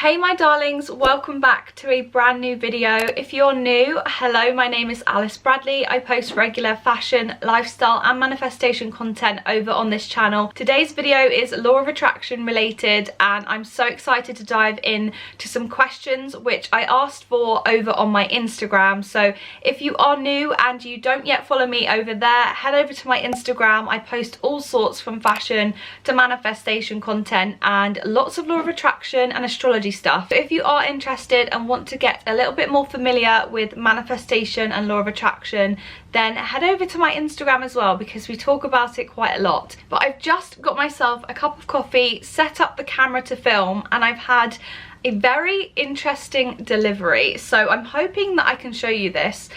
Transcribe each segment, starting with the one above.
Hey my darlings, welcome back to a brand new video. If you're new, hello, my name is Alice Bradley. I post regular fashion, lifestyle and manifestation content over on this channel. Today's video is law of attraction related and I'm so excited to dive in to some questions which I asked for over on my Instagram. So if you are new and you don't yet follow me over there, head over to my Instagram. I post all sorts from fashion to manifestation content and lots of law of attraction and astrology stuff. If you are interested and want to get a little bit more familiar with manifestation and law of attraction, then head over to my Instagram as well because we talk about it quite a lot. But I've just got myself a cup of coffee, set up the camera to film, and I've had a very interesting delivery. So I'm hoping that I can show you this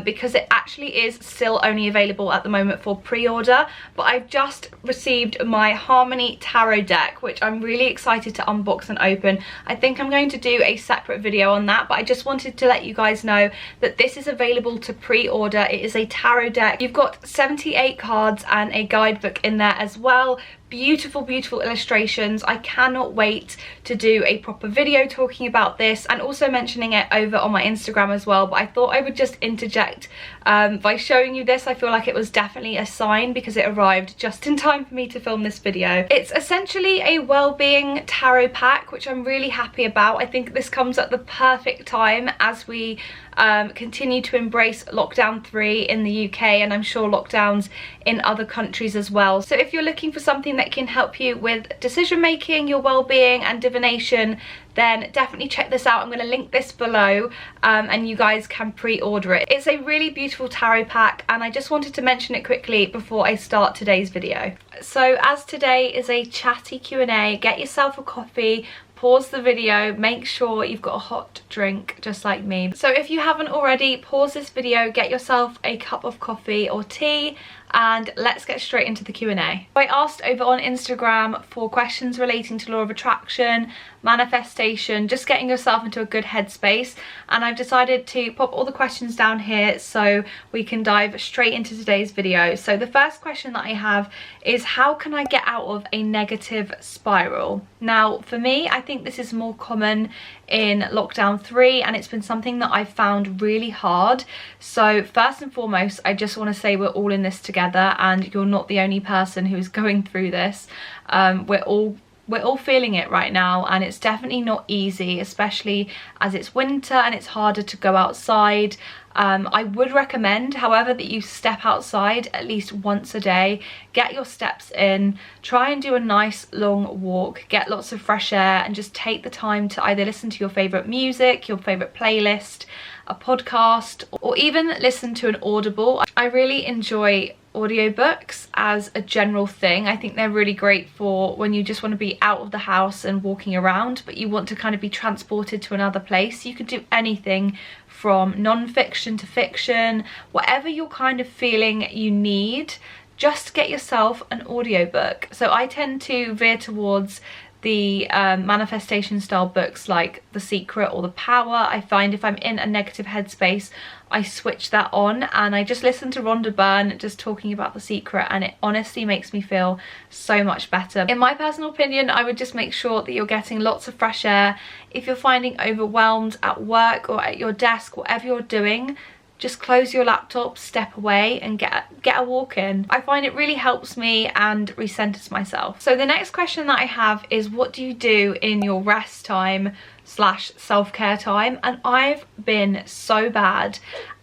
because it actually is still only available at the moment for pre-order. But I've just received my Harmony Tarot deck, which I'm really excited to unbox and open. I think I'm going to do a separate video on that, but I just wanted to let you guys know that this is available to pre-order. It is a tarot deck. You've got 78 cards and a guidebook in there as well. Beautiful, beautiful illustrations. I cannot wait to do a proper video talking about this and also mentioning it over on my Instagram as well. But I thought I would just interject by showing you this. I feel like it was definitely a sign because it arrived just in time for me to film this video. It's essentially a well-being tarot pack, which I'm really happy about. I think this comes at the perfect time as we continue to embrace lockdown 3 in the UK, and I'm sure lockdowns in other countries as well. So if you're looking for something that can help you with decision making, your well-being and divination, then definitely check this out. I'm going to link this below and you guys can pre-order it. It's a really beautiful tarot pack and I just wanted to mention it quickly before I start today's video. So as today is a chatty Q&A, get yourself a coffee, pause the video, make sure you've got a hot drink just like me. So if you haven't already, pause this video, get yourself a cup of coffee or tea, and let's get straight into the Q&A. I asked over on Instagram for questions relating to law of attraction, manifestation, just getting yourself into a good headspace, and I've decided to pop all the questions down here so we can dive straight into today's video. So the first question that I have is, how can I get out of a negative spiral? Now for me, I think this is more common in lockdown 3 and it's been something that I've found really hard. So first and foremost, I just want to say we're all in this together and you're not the only person who's going through this. We're all feeling it right now and it's definitely not easy, especially as it's winter and it's harder to go outside. I would recommend, however, that you step outside at least once a day, get your steps in, try and do a nice long walk, get lots of fresh air, and just take the time to either listen to your favourite music, your favourite playlist, a podcast, or even listen to an Audible. I really enjoy audiobooks as a general thing. I think they're really great for when you just want to be out of the house and walking around, but you want to kind of be transported to another place. You could do anything from non-fiction to fiction, whatever you're kind of feeling you need, just get yourself an audiobook. So I tend to veer towards the manifestation style books like The Secret or The Power. I find if I'm in a negative headspace, I switch that on and I just listen to Rhonda Byrne just talking about The Secret, and it honestly makes me feel so much better. In my personal opinion, I would just make sure that you're getting lots of fresh air. If you're finding overwhelmed at work or at your desk, whatever you're doing, just close your laptop, step away and get a walk in. I find it really helps me and recenters myself. So the next question that I have is, what do you do in your rest time / self-care time? And I've been so bad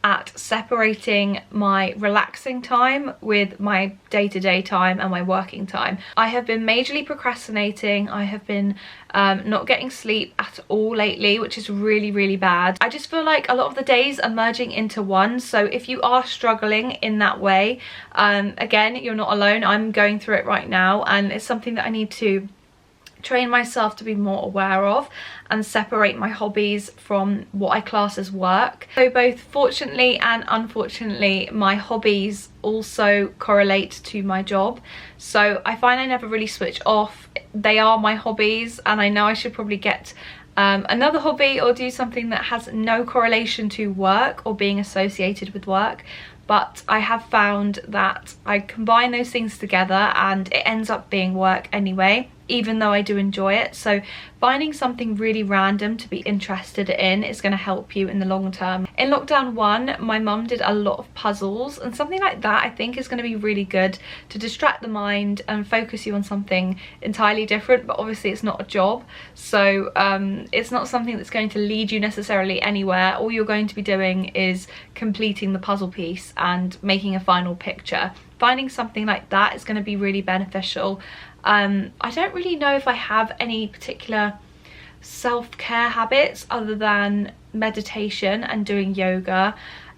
at separating my relaxing time with my day-to-day time and my working time. I have been majorly procrastinating. I have been not getting sleep at all lately, which is really, really bad. I just feel like a lot of the days are merging into one. So if you are struggling in that way, again, you're not alone. I'm going through it right now and it's something that I need to train myself to be more aware of and separate my hobbies from what I class as work. So both fortunately and unfortunately, my hobbies also correlate to my job. So I find I never really switch off. They are my hobbies and I know I should probably get another hobby or do something that has no correlation to work or being associated with work. But I have found that I combine those things together and it ends up being work anyway. even though I do enjoy it. So finding something really random to be interested in is going to help you in the long term. In lockdown 1, my mum did a lot of puzzles, and something like that I think is going to be really good to distract the mind and focus you on something entirely different. But obviously it's not a job, so it's not something that's going to lead you necessarily anywhere. All you're going to be doing is completing the puzzle piece and making a final picture. Finding something like that is going to be really beneficial. I don't really know if I have any particular self-care habits other than meditation and doing yoga.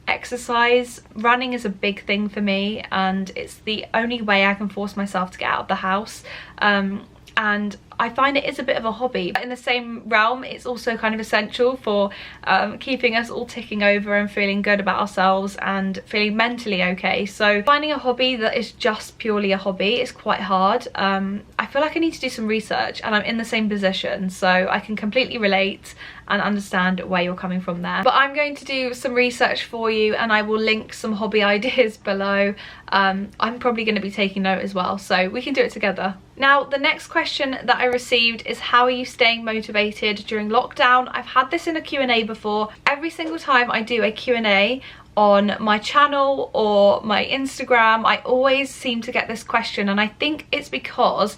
Exercise, running is a big thing for me, and it's the only way I can force myself to get out of the house. And I find it is a bit of a hobby. But in the same realm, it's also kind of essential for keeping us all ticking over and feeling good about ourselves and feeling mentally okay. So finding a hobby that is just purely a hobby is quite hard. I feel like I need to do some research, and I'm in the same position, so I can completely relate and understand where you're coming from there. But I'm going to do some research for you, and I will link some hobby ideas below. I'm probably going to be taking note as well, so we can do it together. Now, the next question that I received is, how are you staying motivated during lockdown? I've had this in a Q&A before. Every single time I do a Q&A on my channel or my Instagram, I always seem to get this question, and I think it's because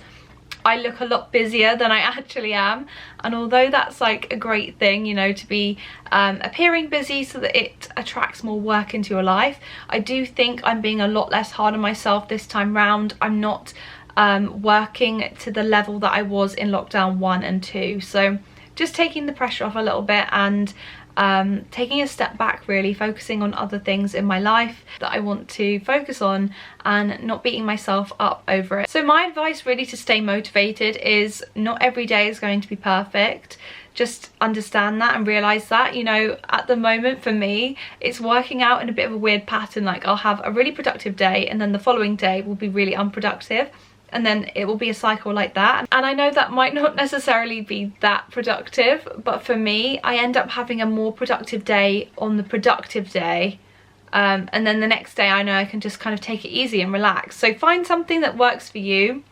I look a lot busier than I actually am. And although that's like a great thing, you know, to be appearing busy so that it attracts more work into your life, I do think I'm being a lot less hard on myself this time round. I'm not working to the level that I was in lockdown 1 and 2. So just taking the pressure off a little bit and taking a step back, really focusing on other things in my life that I want to focus on and not beating myself up over it. So my advice really to stay motivated is, not every day is going to be perfect. Just understand that and realize that, you know, at the moment for me, it's working out in a bit of a weird pattern. Like, I'll have a really productive day and then the following day will be really unproductive, and then it will be a cycle like that. And I know that might not necessarily be that productive, but for me, I end up having a more productive day on the productive day, and then the next day I know I can just kind of take it easy and relax. So find something that works for you,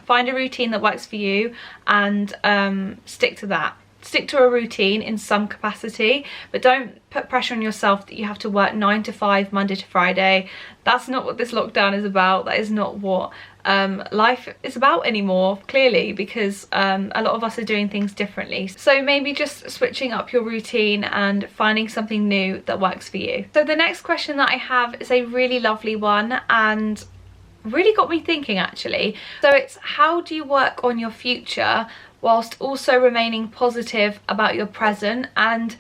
find a routine that works for you, and stick to that. Stick to a routine in some capacity, but don't put pressure on yourself that you have to work 9 to 5 Monday to Friday. That's not what this lockdown is about. That is not what life is about anymore, clearly, because a lot of us are doing things differently. So maybe just switching up your routine and finding something new that works for you. So the next question that I have is a really lovely one, and really got me thinking actually. So it's, how do you work on your future whilst also remaining positive about your present? And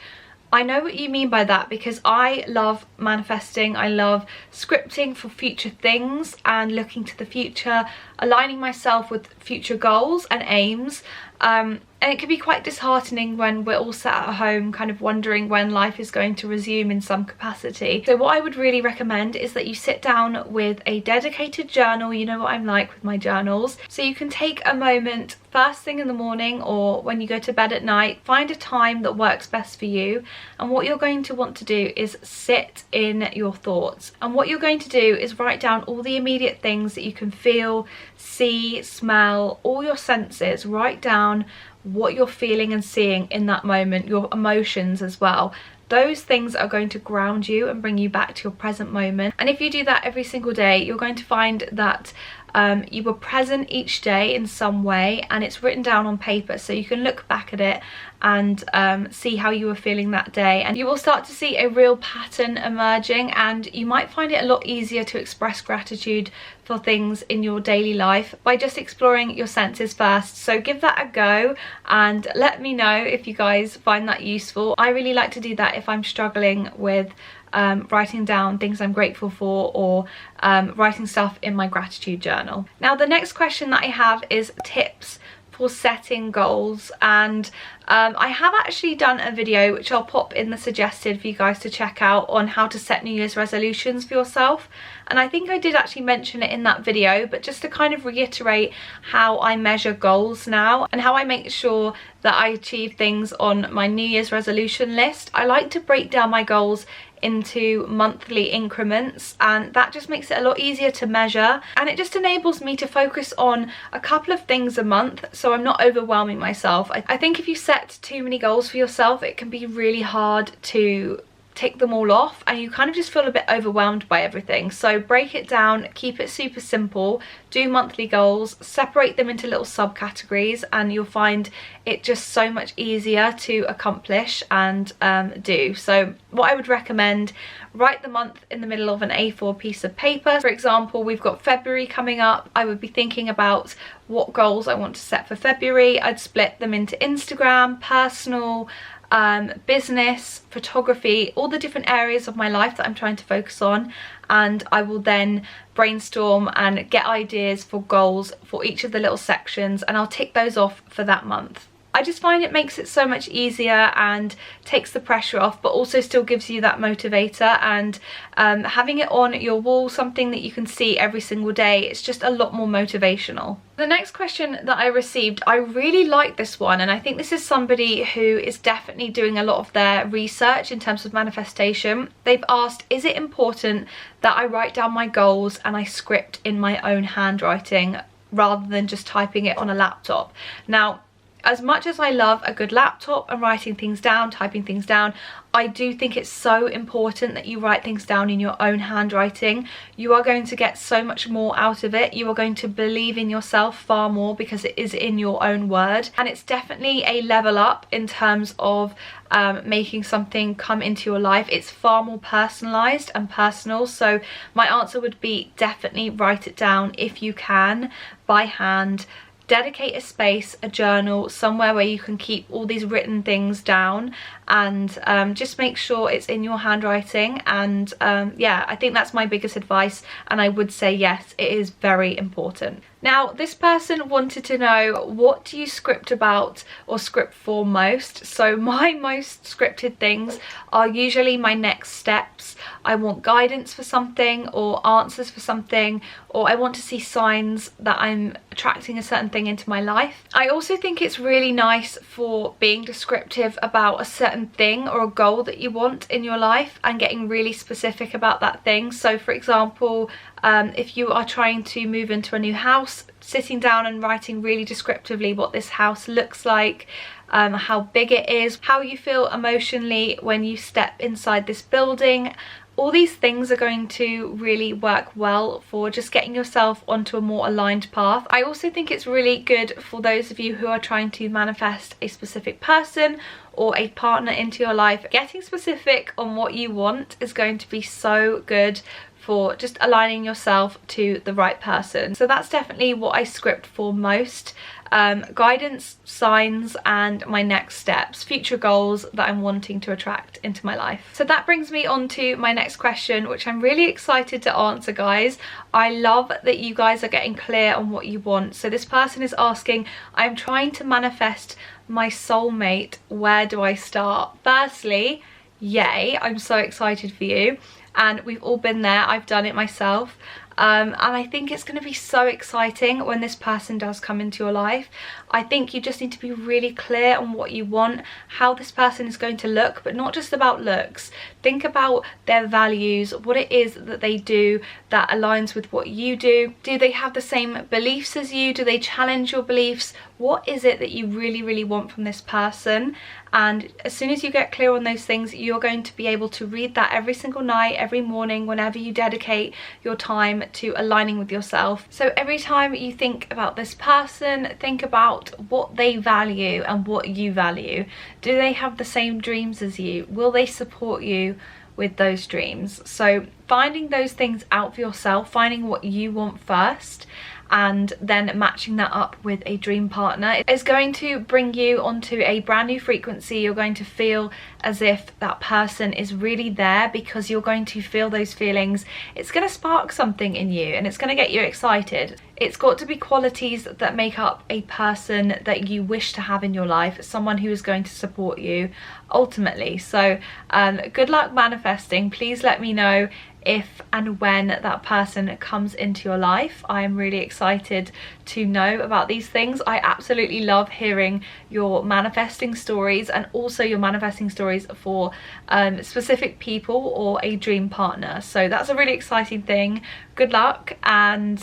I know what you mean by that, because I love manifesting. I love scripting for future things and looking to the future, aligning myself with future goals and aims. And it can be quite disheartening when we're all sat at home kind of wondering when life is going to resume in some capacity. So what I would really recommend is that you sit down with a dedicated journal. You know what I'm like with my journals. So you can take a moment first thing in the morning or when you go to bed at night, find a time that works best for you. And what you're going to want to do is sit in your thoughts. And what you're going to do is write down all the immediate things that you can feel, see, smell, all your senses. Write down what you're feeling and seeing in that moment, your emotions as well. Those things are going to ground you and bring you back to your present moment. And if you do that every single day, you're going to find that you were present each day in some way, and it's written down on paper, so you can look back at it and see how you were feeling that day, and you will start to see a real pattern emerging, and you might find it a lot easier to express gratitude for things in your daily life by just exploring your senses first. So give that a go and let me know if you guys find that useful. I really like to do that if I'm struggling with writing down things I'm grateful for, or writing stuff in my gratitude journal. Now the next question that I have is tips for setting goals, and I have actually done a video which I'll pop in the suggested for you guys to check out on how to set New Year's resolutions for yourself, and I think I did actually mention it in that video, but just to kind of reiterate how I measure goals now and how I make sure that I achieve things on my New Year's resolution list. I like to break down my goals into monthly increments, and that just makes it a lot easier to measure, and it just enables me to focus on a couple of things a month so I'm not overwhelming myself. I think if you set too many goals for yourself, it can be really hard to tick them all off and you kind of just feel a bit overwhelmed by everything. So break it down, keep it super simple, do monthly goals, separate them into little subcategories, and you'll find it just so much easier to accomplish and do. So what I would recommend, write the month in the middle of an A4 piece of paper. For example, we've got February coming up. I would be thinking about what goals I want to set for February. I'd split them into Instagram, personal, business, photography, all the different areas of my life that I'm trying to focus on, and I will then brainstorm and get ideas for goals for each of the little sections, and I'll tick those off for that month. I just find it makes it so much easier and takes the pressure off, but also still gives you that motivator, and having it on your wall, something that you can see every single day, it's just a lot more motivational. The next question that I received, I really like this one, and I think this is somebody who is definitely doing a lot of their research in terms of manifestation. They've asked, is it important that I write down my goals and I script in my own handwriting rather than just typing it on a laptop? Now, as much as I love a good laptop and writing things down, typing things down, I do think it's so important that you write things down in your own handwriting. You are going to get so much more out of it. You are going to believe in yourself far more because it is in your own word. And it's definitely a level up in terms of making something come into your life. It's far more personalized and personal. So my answer would be definitely write it down if you can, by hand. Dedicate a space, a journal, somewhere where you can keep all these written things down, and just make sure it's in your handwriting. And yeah, I think that's my biggest advice, and I would say yes, it is very important. Now, this person wanted to know, what do you script about or script for most? So my most scripted things are usually my next steps. I want guidance for something or answers for something, or I want to see signs that I'm attracting a certain thing into my life. I also think it's really nice for being descriptive about a certain thing or a goal that you want in your life and getting really specific about that thing. So for example, if you are trying to move into a new house, sitting down and writing really descriptively what this house looks like, how big it is, how you feel emotionally when you step inside this building. All these things are going to really work well for just getting yourself onto a more aligned path. I also think it's really good for those of you who are trying to manifest a specific person or a partner into your life. Getting specific on what you want is going to be so good for just aligning yourself to the right person. So that's definitely what I script for most. Guidance, signs, and my next steps, future goals that I'm wanting to attract into my life. So that brings me on to my next question, which I'm really excited to answer, guys. I love that you guys are getting clear on what you want. So this person is asking, I'm trying to manifest my soulmate, where do I start? Firstly, yay, I'm so excited for you. And we've all been there, I've done it myself. And I think it's going to be so exciting when this person does come into your life. I think you just need to be really clear on what you want, how this person is going to look, but not just about looks. Think about their values, what it is that they do that aligns with what you do. Do they have the same beliefs as you? Do they challenge your beliefs? What is it that you really, really want from this person? And as soon as you get clear on those things, you're going to be able to read that every single night, every morning, whenever you dedicate your time to aligning with yourself. So every time you think about this person, think about what they value and what you value. Do they have the same dreams as you? Will they support you with those dreams? So finding those things out for yourself, finding what you want first, and then matching that up with a dream partner is going to bring you onto a brand new frequency. You're going to feel as if that person is really there, because you're going to feel those feelings. It's going to spark something in you and it's going to get you excited. It's got to be qualities that make up a person that you wish to have in your life, someone who is going to support you ultimately. So good luck manifesting. Please let me know if and when that person comes into your life. I am really excited to know about these things. I absolutely love hearing your manifesting stories, and also your manifesting stories for specific people or a dream partner. So that's a really exciting thing. Good luck and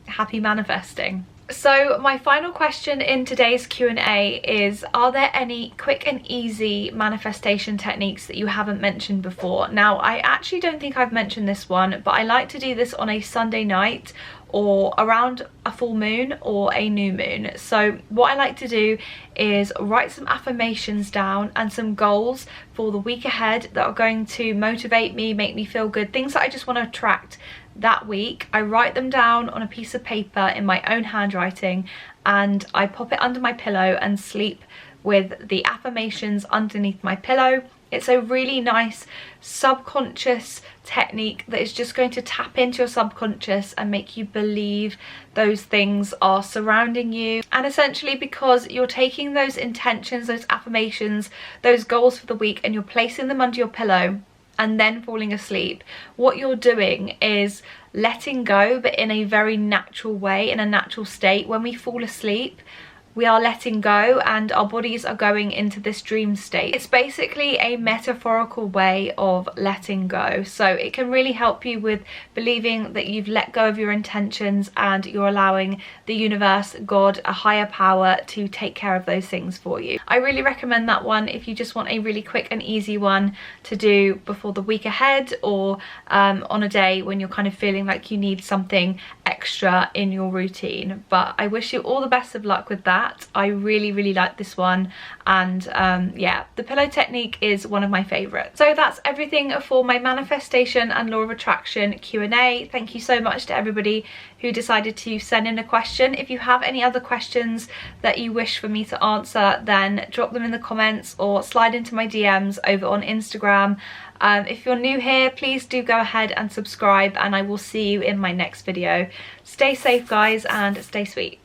happy manifesting. So my final question in today's Q&A is, are there any quick and easy manifestation techniques that you haven't mentioned before? Now, I actually don't think I've mentioned this one, but I like to do this on a Sunday night or around a full moon or a new moon. So what I like to do is write some affirmations down and some goals for the week ahead that are going to motivate me, make me feel good, things that I just want to attract that week. I write them down on a piece of paper in my own handwriting, and I pop it under my pillow and sleep with the affirmations underneath my pillow. It's a really nice subconscious technique that is just going to tap into your subconscious and make you believe those things are surrounding you. And essentially, because you're taking those intentions, those affirmations, those goals for the week, and you're placing them under your pillow and then falling asleep, what you're doing is letting go, but in a very natural way, in a natural state. When we fall asleep, we are letting go and our bodies are going into this dream state. It's basically a metaphorical way of letting go. So it can really help you with believing that you've let go of your intentions and you're allowing the universe, God, a higher power to take care of those things for you. I really recommend that one if you just want a really quick and easy one to do before the week ahead, or on a day when you're kind of feeling like you need something extra in your routine. But I wish you all the best of luck with that. I really like this one, and yeah, the pillow technique is one of my favorites. So that's everything for my manifestation and law of attraction Q&A. Thank you so much to everybody who decided to send in a question. If you have any other questions that you wish for me to answer, then drop them in the comments or slide into my DMs over on Instagram. If you're new here, please do go ahead and subscribe, and I will see you in my next video. Stay safe, guys, and stay sweet.